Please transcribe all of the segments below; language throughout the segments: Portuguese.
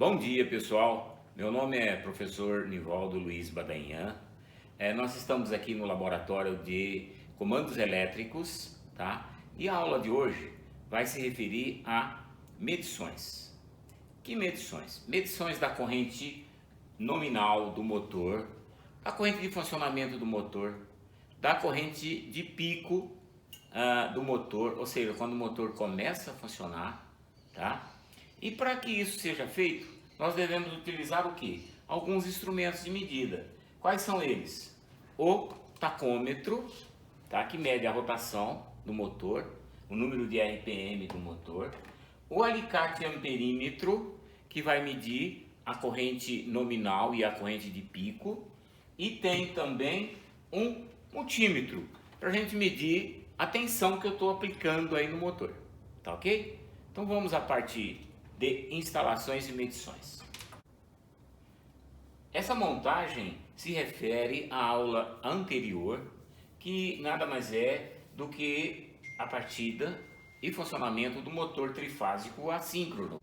Bom dia, pessoal. Meu nome é professor Nivaldo Luiz Badainhan. Nós estamos aqui no laboratório de comandos elétricos, tá? E a aula de hoje vai se referir a medições. Que medições? Medições da corrente nominal do motor, da corrente de funcionamento do motor, da corrente de pico do motor, ou seja, quando o motor começa a funcionar, tá? E para que isso seja feito, nós devemos utilizar o que? Alguns instrumentos de medida. Quais são eles? O tacômetro, tá? Que mede a rotação do motor, o número de RPM do motor. O alicate amperímetro, que vai medir a corrente nominal e a corrente de pico. E tem também um multímetro, para a gente medir a tensão que eu estou aplicando aí no motor. Tá ok? Então vamos à parte de instalações e medições. Essa montagem se refere à aula anterior, que nada mais é do que a partida e funcionamento do motor trifásico assíncrono.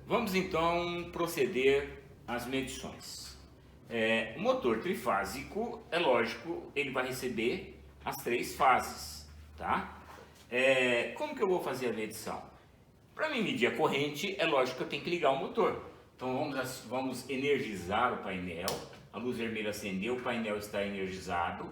Vamos então proceder às medições. O motor trifásico, é lógico, ele vai receber as três fases, tá? Como que eu vou fazer a medição? Para mim medir a corrente, é lógico que eu tenho que ligar o motor. Então vamos energizar o painel. A luz vermelha acendeu, o painel está energizado.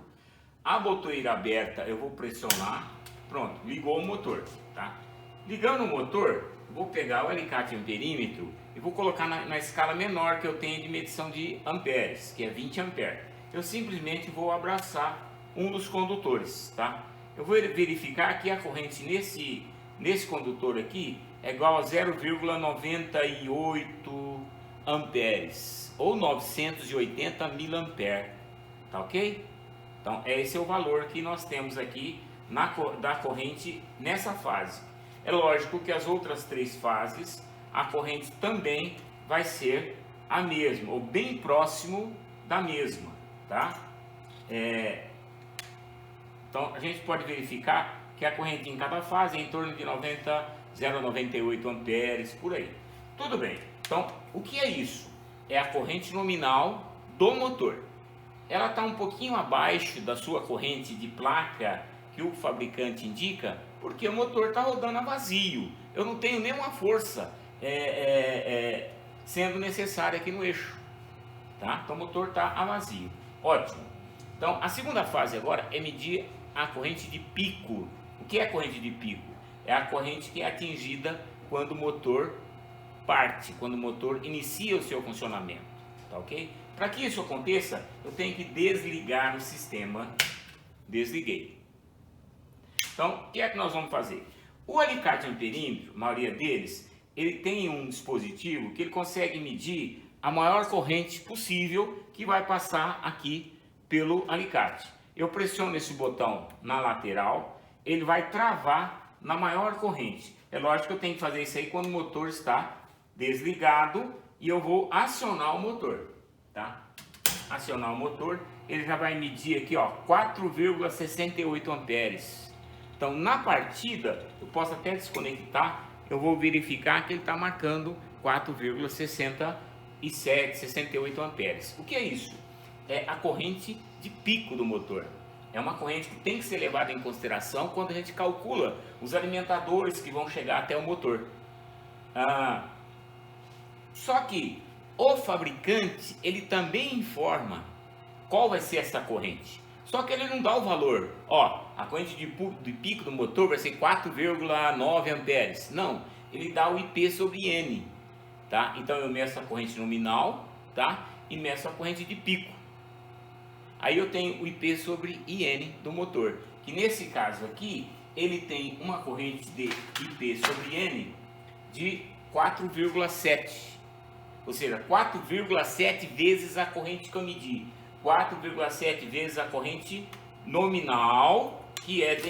A botoeira aberta, eu vou pressionar. Pronto, ligou o motor, tá? Ligando o motor, vou pegar o alicate amperímetro e vou colocar na escala menor que eu tenho de medição de amperes, que é 20 amperes. Eu simplesmente vou abraçar um dos condutores, tá? Eu vou verificar que a corrente nesse condutor aqui é igual a 0,98 amperes ou 980 miliamperes, tá ok? Então esse é o valor que nós temos aqui da corrente nessa fase. É lógico que as outras três fases, a corrente também vai ser a mesma, ou bem próximo da mesma, tá? Então a gente pode verificar que a corrente em cada fase é em torno de 0,98 amperes, por aí. Tudo bem. Então, o que é isso? É a corrente nominal do motor. Ela está um pouquinho abaixo da sua corrente de placa que o fabricante indica, porque o motor está rodando a vazio. Eu não tenho nenhuma força sendo necessária aqui no eixo, tá? Então o motor está a vazio. Ótimo. Então a segunda fase agora é medir a corrente de pico. O que é a corrente de pico? É a corrente que é atingida quando o motor parte, quando o motor inicia o seu funcionamento, tá ok? Para que isso aconteça, eu tenho que desligar o sistema. Desliguei. Então, o que é que nós vamos fazer? O alicate amperímetro, a maioria deles, ele tem um dispositivo que ele consegue medir a maior corrente possível que vai passar aqui pelo alicate. Eu pressiono esse botão na lateral, ele vai travar na maior corrente. É lógico que eu tenho que fazer isso aí quando o motor está desligado e eu vou acionar o motor, tá? Acionar o motor, ele já vai medir aqui, ó, 4,68 amperes. Então, na partida, eu posso até desconectar, eu vou verificar que ele está marcando 4,67, 68 amperes. O que é isso? É a corrente de pico do motor. É uma corrente que tem que ser levada em consideração quando a gente calcula os alimentadores que vão chegar até o motor. Só que o fabricante, ele também informa qual vai ser essa corrente. Só que ele não dá o valor. Ó, a corrente de pico do motor vai ser 4,9 amperes. Não, ele dá o IP sobre N, tá? Então eu meço a corrente nominal, tá? E meço a corrente de pico. Aí eu tenho o IP sobre IN do motor, que nesse caso aqui, ele tem uma corrente de IP sobre N de 4,7. Ou seja, 4,7 vezes a corrente que eu medi. 4,7 vezes a corrente nominal, que é de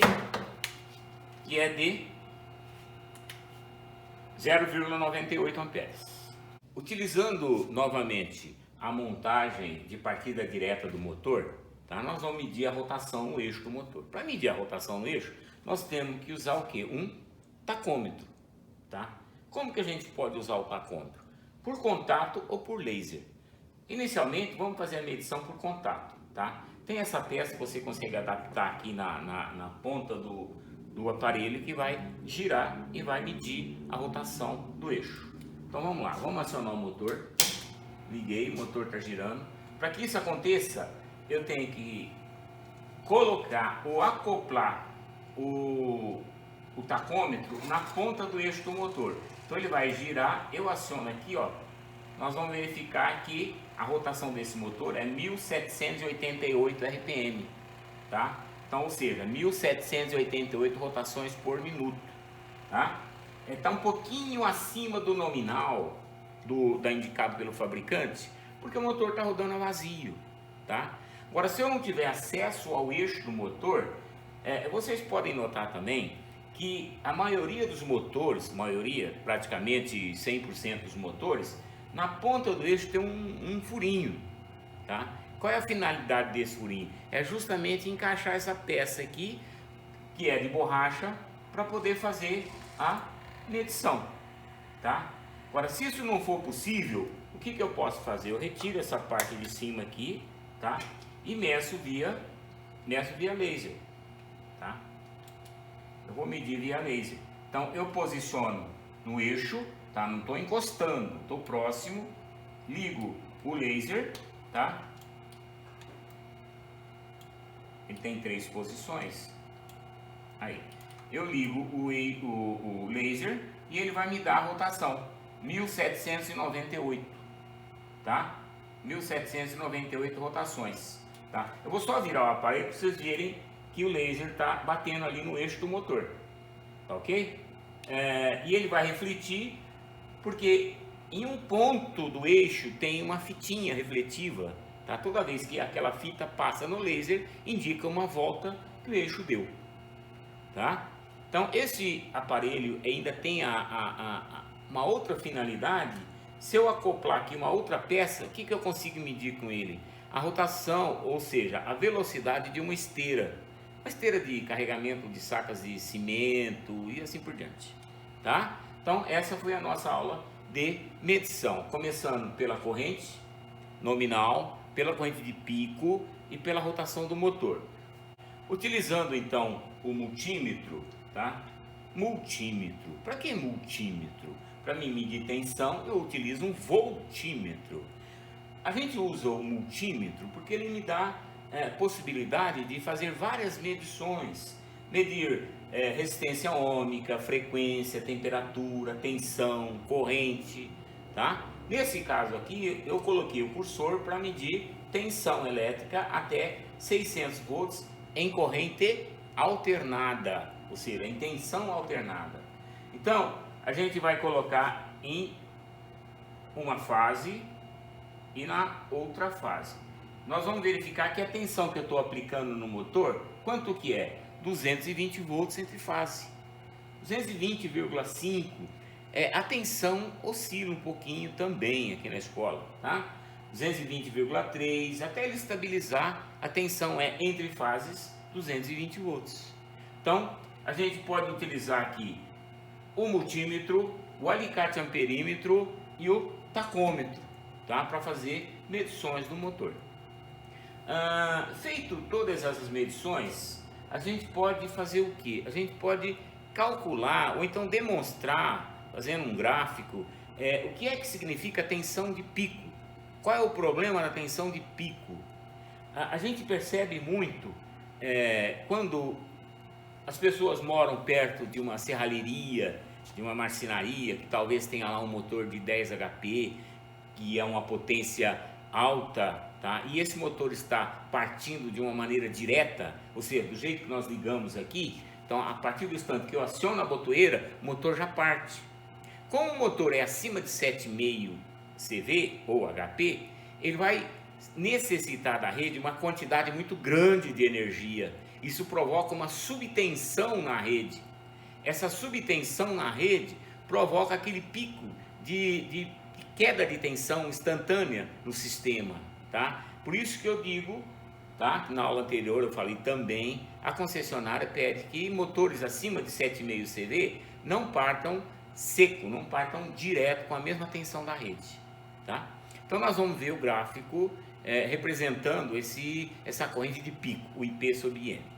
0,98 amperes. Utilizando novamente a montagem de partida direta do motor, tá? Nós vamos medir a rotação no eixo do motor. Para medir a rotação no eixo, nós temos que usar o quê? Um tacômetro, tá? Como que a gente pode usar o tacômetro? por contato ou por laser. Inicialmente, vamos fazer a medição por contato, tá? Tem essa peça que você consegue adaptar aqui na ponta do aparelho que vai girar e vai medir a rotação do eixo. Então vamos lá, vamos acionar o motor. Liguei, o motor está girando. Para que isso aconteça, eu tenho que colocar ou acoplar o tacômetro na ponta do eixo do motor. Então ele vai girar, eu aciono aqui, ó. Nós vamos verificar que a rotação desse motor é 1788 RPM, tá? Então, ou seja, 1788 rotações por minuto, tá? Está um pouquinho acima do nominal da indicado pelo fabricante, porque o motor está rodando a vazio, tá? Agora, se eu não tiver acesso ao eixo do motor, vocês podem notar também que a maioria dos motores, praticamente 100% dos motores, na ponta do eixo tem um furinho, tá? Qual é a finalidade desse furinho? É justamente encaixar essa peça aqui, que é de borracha, para poder fazer a medição, tá? Agora, se isso não for possível, o que eu posso fazer? Eu retiro essa parte de cima aqui, tá? E meço via laser, tá? Eu vou medir via laser. Então, eu posiciono no eixo, tá? Não estou encostando, estou próximo, ligo o laser, tá? Ele tem 3 posições. Aí, eu ligo o laser e ele vai me dar a rotação, 1798, tá? 1798 rotações, tá? Eu vou só virar o aparelho para vocês verem que o laser está batendo ali no eixo do motor, tá ok? E ele vai refletir, porque em um ponto do eixo tem uma fitinha refletiva, tá? Toda vez que aquela fita passa no laser, indica uma volta que o eixo deu, tá? Então esse aparelho ainda tem uma outra finalidade. Se eu acoplar aqui uma outra peça, o que eu consigo medir com ele? A rotação, ou seja, a velocidade de uma esteira de carregamento de sacas de cimento e assim por diante, tá? Então essa foi a nossa aula de medição, começando pela corrente nominal, pela corrente de pico e pela rotação do motor. Utilizando então o multímetro, tá? Multímetro, para que multímetro? Para mim medir tensão, eu utilizo um voltímetro. A gente usa o multímetro porque ele me dá possibilidade de fazer várias medições, medir resistência ohmica, frequência, temperatura, tensão, corrente, tá? Nesse caso aqui, eu coloquei o cursor para medir tensão elétrica até 600 volts em corrente alternada, ou seja, em tensão alternada. Então, a gente vai colocar em uma fase e na outra fase. Nós vamos verificar que a tensão que eu estou aplicando no motor, quanto que é? 220 volts entre fase. 220,5. A tensão oscila um pouquinho também aqui na escola, tá? 220,3, até ele estabilizar, a tensão é entre fases 220 volts. Então, a gente pode utilizar aqui o multímetro, o alicate amperímetro e o tacômetro, tá? Para fazer medições do motor. Feito todas essas medições, a gente pode fazer o que? A gente pode calcular ou então demonstrar, fazendo um gráfico, o que é que significa tensão de pico. Qual é o problema da tensão de pico? A gente percebe muito quando as pessoas moram perto de uma serralheria, de uma marcenaria, que talvez tenha lá um motor de 10 HP, que é uma potência alta, tá? E esse motor está partindo de uma maneira direta, ou seja, do jeito que nós ligamos aqui. Então, a partir do instante que eu aciono a botoeira, o motor já parte. Como o motor é acima de 7,5 CV ou HP, ele vai necessitar da rede uma quantidade muito grande de energia. Isso provoca uma subtensão na rede. Essa subtensão na rede provoca aquele pico de queda de tensão instantânea no sistema, tá? Por isso que eu digo, tá? Na aula anterior eu falei também, a concessionária pede que motores acima de 7,5 CV não partam seco, não partam direto com a mesma tensão da rede. tá? Então nós vamos ver o gráfico representando essa corrente de pico, o IP sobre M.